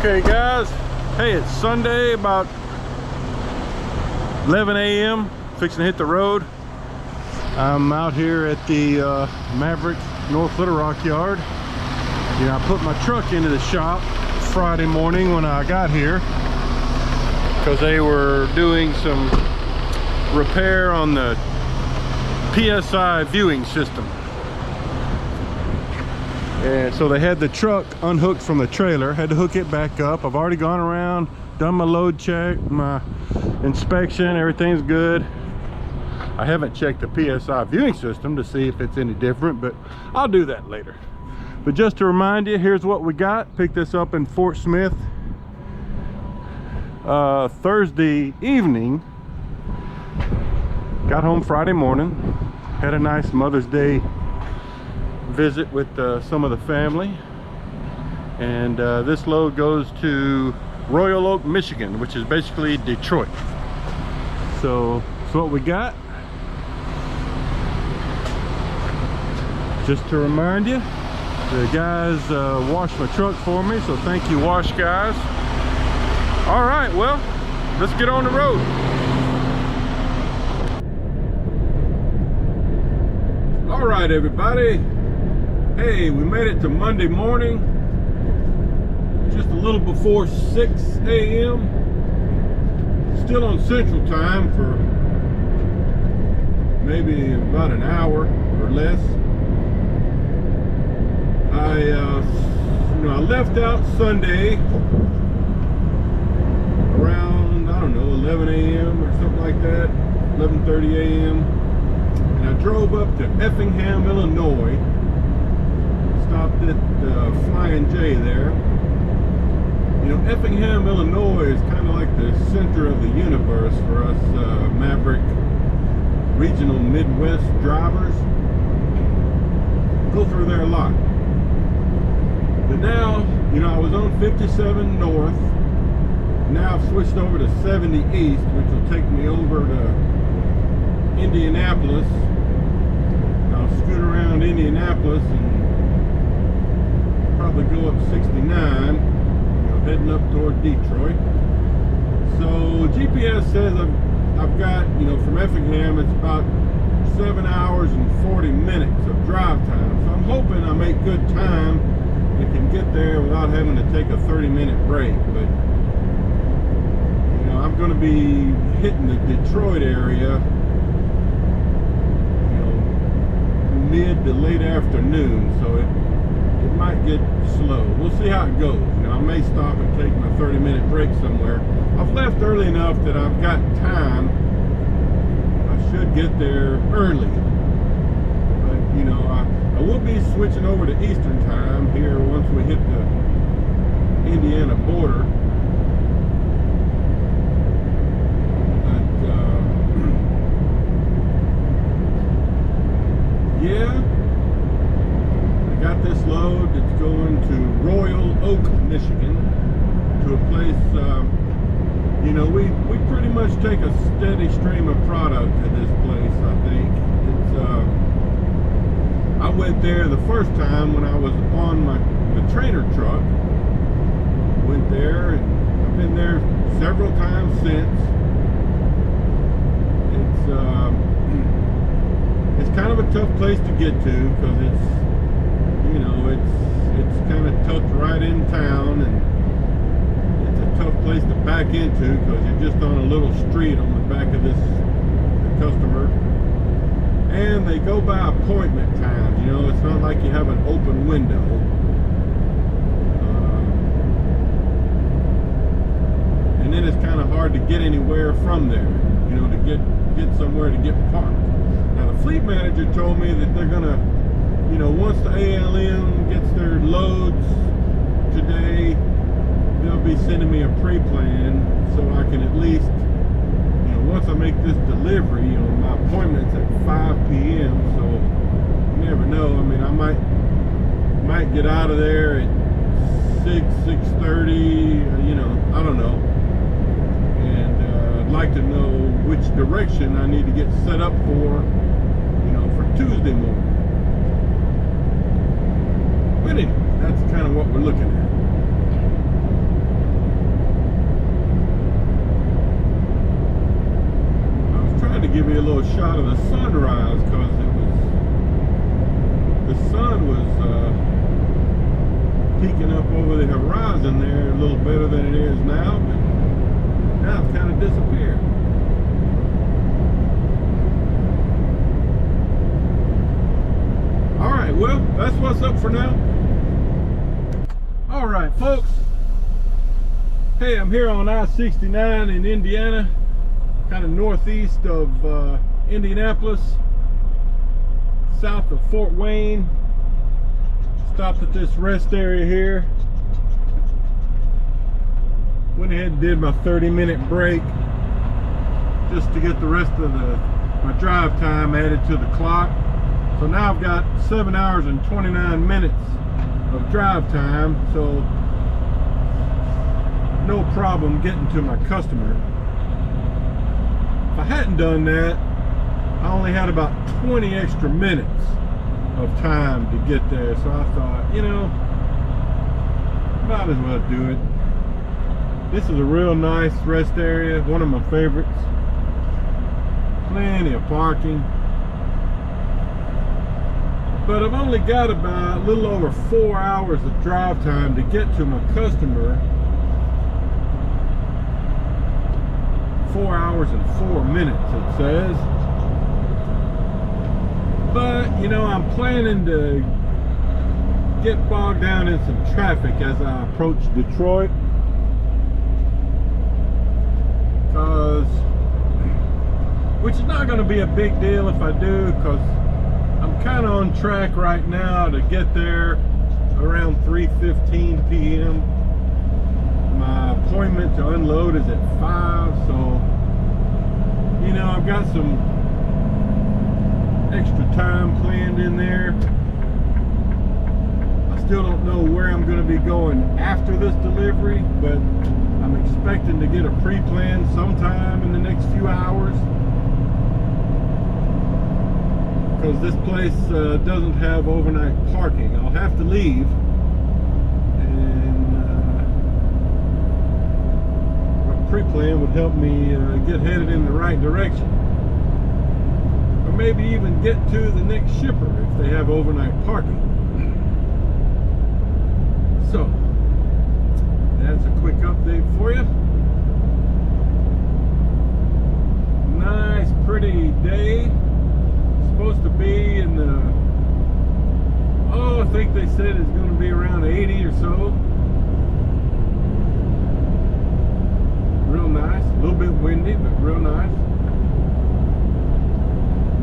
Okay guys, hey, it's Sunday about 11 a.m. fixing to hit the road. I'm out here at the Maverick North Little Rock yard. You know, I put my truck into the shop Friday morning when I got here because they were doing some repair on the PSI viewing system. And so they had the truck unhooked from the trailer, had to hook it back up. I've already gone around, done my load check, my inspection, everything's good. I haven't checked the PSI viewing system to see if it's any different, but I'll do that later. But just to remind you, here's what we got. Picked this up in Fort Smith Thursday evening. Got home Friday morning, had a nice Mother's Day visit with some of the family, and this load goes to Royal Oak, Michigan, which is basically Detroit. So that's what we got. Just to remind you, the guys washed my truck for me, so thank you, wash guys. All right, well, let's get on the road. All right, everybody. Hey, we made it to Monday morning, just a little before 6 a.m. Still on Central Time for maybe about an hour or less. I left out Sunday around, I don't know, 11 a.m. or something like that, 11:30 a.m. And I drove up to Effingham, Illinois. Stopped at Flying J there. You know, Effingham, Illinois is kind of like the center of the universe for us Maverick regional Midwest drivers. Go through there a lot. But now, you know, I was on 57 North. Now I've switched over to 70 East, which will take me over to Indianapolis. I'll scoot around Indianapolis and probably go up 69, you know, heading up toward Detroit. So GPS says I've got, you know, from Effingham, it's about 7 hours and 40 minutes of drive time. So I'm hoping I make good time and can get there without having to take a 30-minute break. But, you know, I'm going to be hitting the Detroit area, you know, mid to late afternoon. So it might get slow. We'll see how it goes. You know, I may stop and take my 30-minute break somewhere. I've left early enough that I've got time. I should get there early. But, you know, I will be switching over to Eastern Time here once we hit the Indiana border. But, yeah. Got this load that's going to Royal Oak, Michigan, to a place, you know, we pretty much take a steady stream of product to this place, I think. It's, I went there the first time when I was on the trainer truck. Went there, and I've been there several times since. It's kind of a tough place to get to because it's, you know, it's kind of tucked right in town, and it's a tough place to back into because you're just on a little street on the back of the customer. And they go by appointment times, you know, it's not like you have an open window. And then it's kind of hard to get anywhere from there, you know, to get somewhere to get parked. Now the fleet manager told me that they're gonna, you know, once the ALM gets their loads today, they'll be sending me a pre-plan so I can at least, you know, once I make this delivery, you know, my appointment's at 5 p.m. So you never know. I mean, I might get out of there at 6:30, you know, I don't know. And I'd like to know which direction I need to get set up for, you know, for Tuesday morning. But anyway, that's kind of what we're looking at. you a little shot of the sunrise, because the sun was peeking up over the horizon there a little better than it is now, but now it's kind of disappeared. All right, well, that's what's up for now. All right, folks. Hey, I'm here on I-69 in Indiana, kind of northeast of Indianapolis, south of Fort Wayne. Stopped at this rest area here. Went ahead and did my 30-minute break just to get the rest of my drive time added to the clock. So now I've got 7 hours and 29 minutes of drive time, so no problem getting to my customer. If I hadn't done that, I only had about 20 extra minutes of time to get there, so I thought, you know, might as well do it. This is a real nice rest area, one of my favorites. Plenty of parking. But I've only got about a little over 4 hours of drive time to get to my customer. 4 hours and 4 minutes, it says. But, you know, I'm planning to get bogged down in some traffic as I approach Detroit. Which is not going to be a big deal if I do, because I'm kind of on track right now to get there around 3:15 p.m. My appointment to unload is at 5, so, you know, I've got some extra time planned in there. I still don't know where I'm going to be going after this delivery, but I'm expecting to get a pre-plan sometime in the next few hours, because this place doesn't have overnight parking. I'll have to leave, and a pre-plan would help me get headed in the right direction, or maybe even get to the next shipper if they have overnight parking. So that's a quick update for you. Nice, pretty day. Supposed to be in the, I think they said it's going to be around 80 or so. Real nice. A little bit windy, but real nice.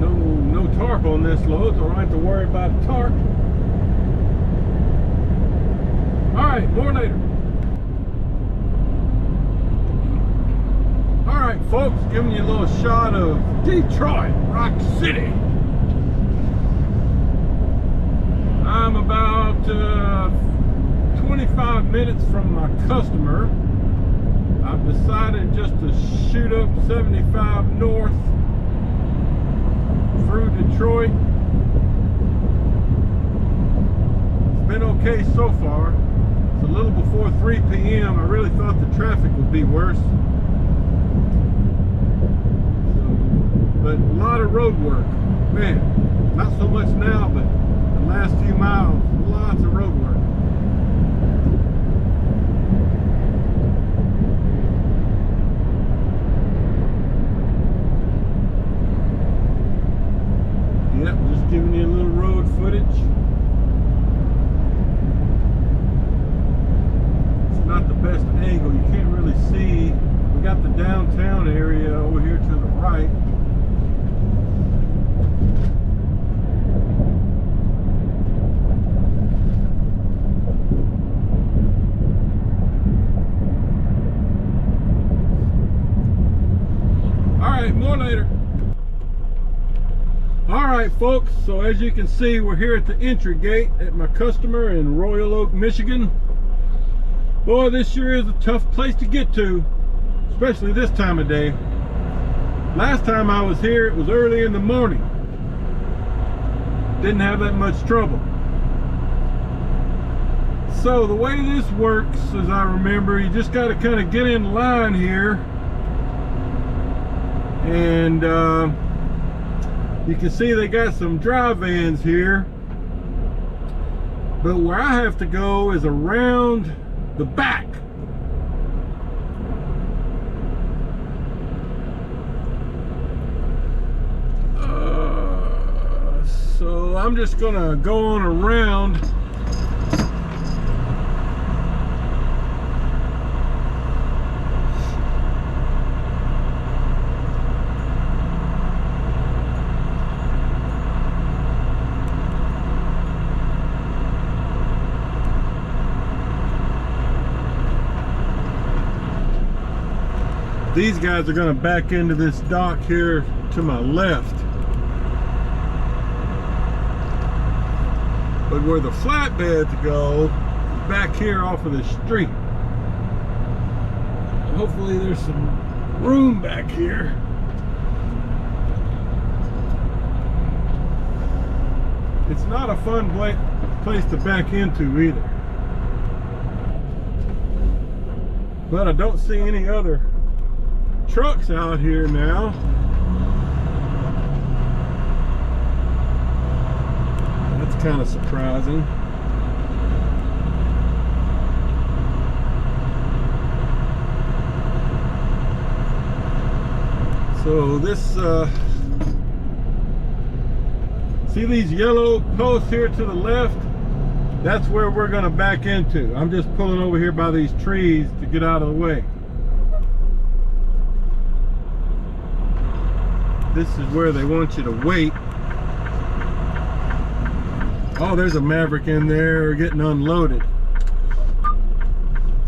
No tarp on this load, so I don't have to worry about a tarp. Alright, more later. Alright, folks, giving you a little shot of Detroit, Rock City. I'm about 25 minutes from my customer. I've decided just to shoot up 75 north through Detroit. It's been okay so far. It's a little before 3 p.m. I really thought the traffic would be worse. But a lot of road work. Man, not so much now, but the last few miles, lots of road work. Yep, just giving you a little road footage. It's not the best angle. You can't really see. We got the downtown area over here to the right. Alright, more later. Alright folks, so as you can see, we're here at the entry gate at my customer in Royal Oak, Michigan. Boy, this sure is a tough place to get to, especially this time of day. Last time I was here, it was early in the morning. Didn't have that much trouble. So the way this works, as I remember, you just got to kind of get in line here, and You can see they got some dry vans here, but where I have to go is around the back. So I'm just gonna go on around. These guys are gonna back into this dock here to my left. But where the flatbeds go, back here off of the street. Hopefully there's some room back here. It's not a fun place to back into either. But I don't see any other trucks out here now. That's kind of surprising. So this see these yellow posts here to the left? That's where we're gonna back into. I'm just pulling over here by these trees to get out of the way. This is where they want you to wait. Oh, there's a Maverick in there getting unloaded.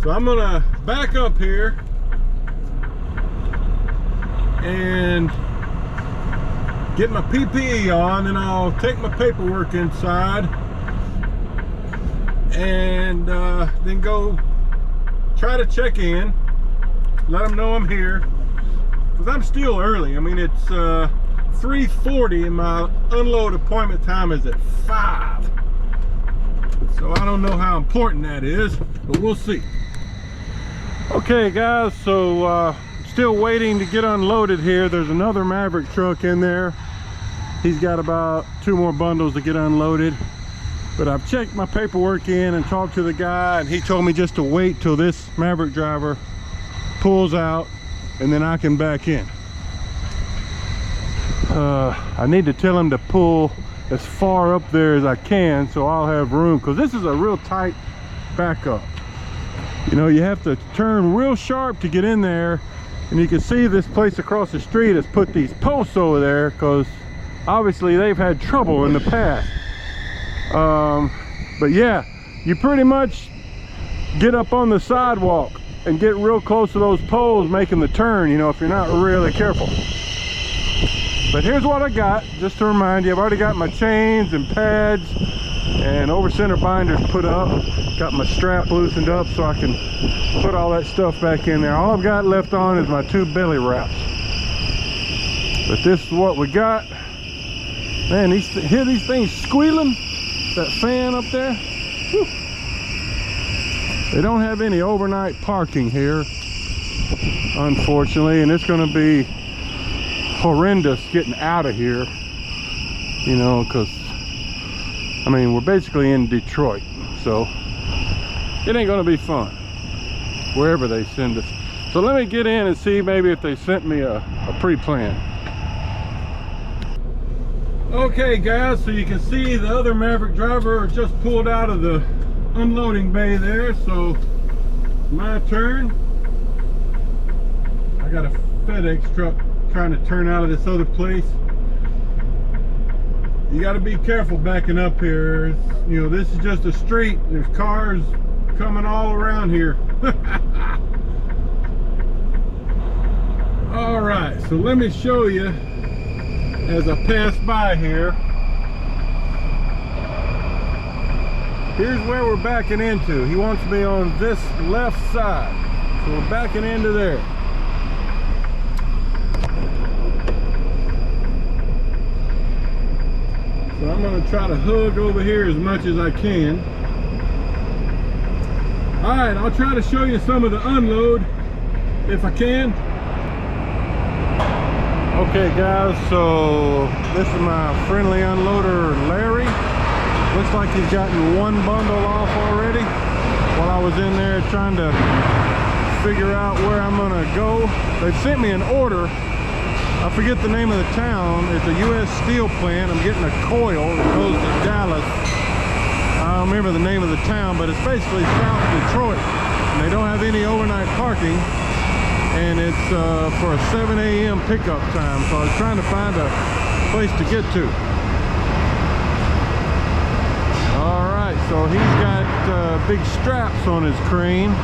So I'm gonna back up here and get my PPE on, and I'll take my paperwork inside and then go try to check in, let them know I'm here, because I'm still early. I mean, it's 3:40 and my unload appointment time is at 5. So I don't know how important that is, but we'll see. Okay guys, so still waiting to get unloaded here. There's another Maverick truck in there. He's got about 2 more bundles to get unloaded. But I've checked my paperwork in and talked to the guy, and he told me just to wait till this Maverick driver pulls out and then I can back in. I need to tell him to pull as far up there as I can so I'll have room, because this is a real tight backup. You know, you have to turn real sharp to get in there, and you can see this place across the street has put these posts over there because obviously they've had trouble in the past. But yeah, you pretty much get up on the sidewalk and get real close to those poles making the turn, you know, if you're not really careful. But here's what I got, just to remind you. I've already got my chains and pads and over center binders put up. Got my strap loosened up so I can put all that stuff back in there. All I've got left on is my 2 belly wraps. But this is what we got. Man, hear these things squealing? That fan up there? Whew. They don't have any overnight parking here, unfortunately, and it's going to be horrendous getting out of here, you know, because I mean, we're basically in Detroit, so it ain't going to be fun wherever they send us. So let me get in and see maybe if they sent me a pre-plan. Okay guys, so you can see the other Maverick driver just pulled out of the unloading bay there, so my turn. I got a FedEx truck trying to turn out of this other place. You got to be careful backing up here. You know, this is just a street. There's cars coming all around here. All right, so let me show you as I pass by here. Here's where we're backing into. He wants me on this left side, so we're backing into there. So I'm going to try to hug over here as much as I can. All right, I'll try to show you some of the unload if I can. Okay guys, so this is my friendly unloader Larry. Looks like he's gotten one bundle off already while I was in there trying to figure out where I'm gonna go. They've sent me an order. I forget the name of the town. It's a U.S. steel plant. I'm getting a coil that goes to Dallas. I don't remember the name of the town, but it's basically South Detroit. And they don't have any overnight parking. And it's for a 7 a.m. pickup time. So I was trying to find a place to get to. All right, so he's got big straps on his crane.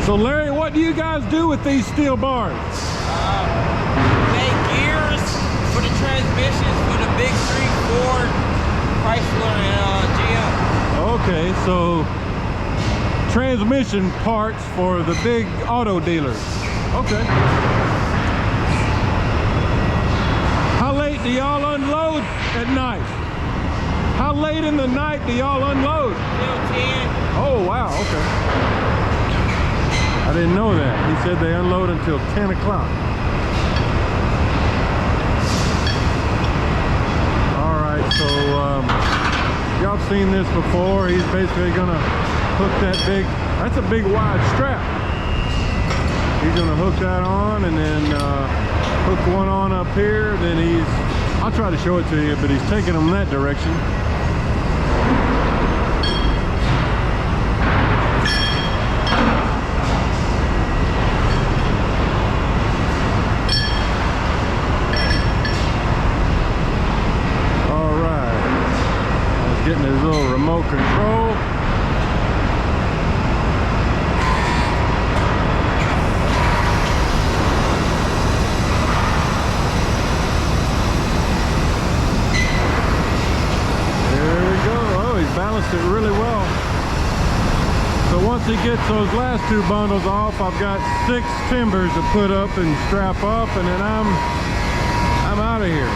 So Larry, what do you guys do with these steel bars? Make gears for the transmissions for the big three, Ford, Chrysler, and GM. Okay, so transmission parts for the big auto dealers. Okay. How late do y'all unload at night? How late in the night do y'all unload? Till 10. Oh, wow, okay. I didn't know that. He said they unload until 10 o'clock. All right, so y'all seen this before. He's basically gonna hook that big, that's a big wide strap. He's gonna hook that on and then hook one on up here. Then I'll try to show it to you, but he's taking them that direction. Getting his little remote control. There we go. Oh, he's balanced it really well. So once he gets those last two bundles off, I've got 6 timbers to put up and strap up, and then I'm out of here.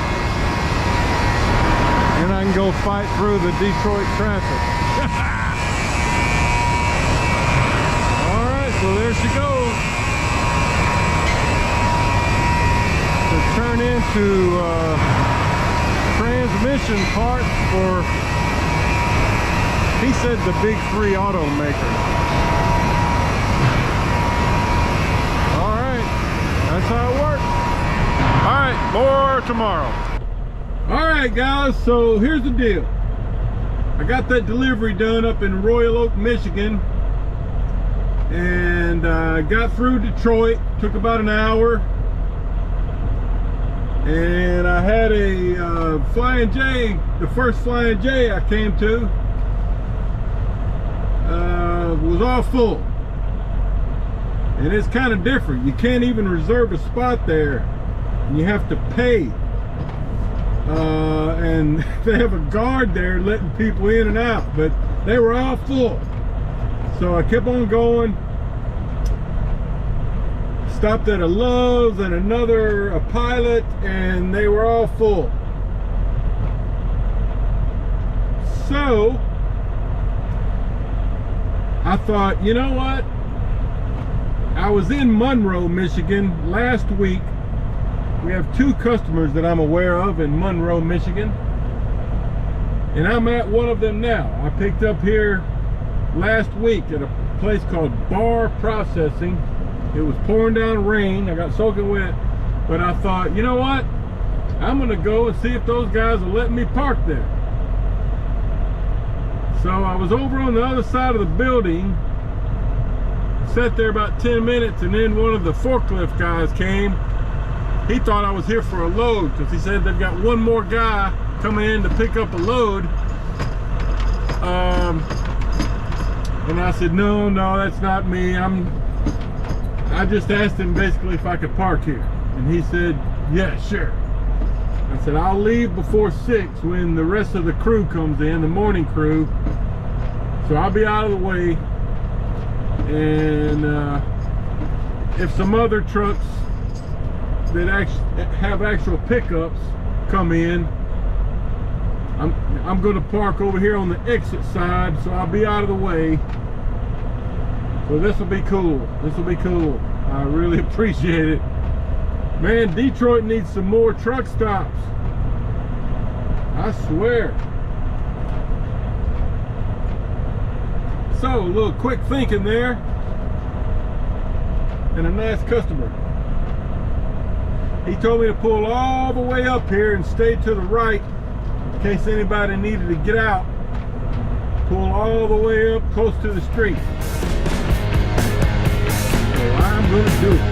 And I can go fight through the Detroit traffic. All right, so there she goes. To turn into transmission parts for, he said, the big 3 automakers. All right, that's how it works. All right, more tomorrow. All right guys, so here's the deal. I got that delivery done up in Royal Oak, Michigan, and got through Detroit. Took about an hour, and I had a Flying J. The first Flying J I came to was all full, and it's kind of different. You can't even reserve a spot there, and you have to pay. And they have a guard there letting people in and out, but they were all full. So I kept on going. Stopped at a Love's and a Pilot, and they were all full. So I thought, you know what? I was in Monroe, Michigan last week. We have 2 customers that I'm aware of in Monroe, Michigan. And I'm at one of them now. I picked up here last week at a place called Bar Processing. It was pouring down rain. I got soaking wet. But I thought, you know what? I'm gonna go and see if those guys will let me park there. So I was over on the other side of the building, sat there about 10 minutes, and then one of the forklift guys came. He thought I was here for a load because he said they've got one more guy coming in to pick up a load. And I said, no, that's not me. I just asked him basically if I could park here. And he said, yeah, sure. I said, I'll leave before 6 when the rest of the crew comes in, the morning crew. So I'll be out of the way. And if some other trucks that have actual pickups come in, I'm going to park over here on the exit side, so I'll be out of the way. Well, this will be cool. This will be cool. I really appreciate it. Man, Detroit needs some more truck stops. I swear. So, a little quick thinking there. And a nice customer. He told me to pull all the way up here and stay to the right in case anybody needed to get out. Pull all the way up close to the street. So I'm going to do it.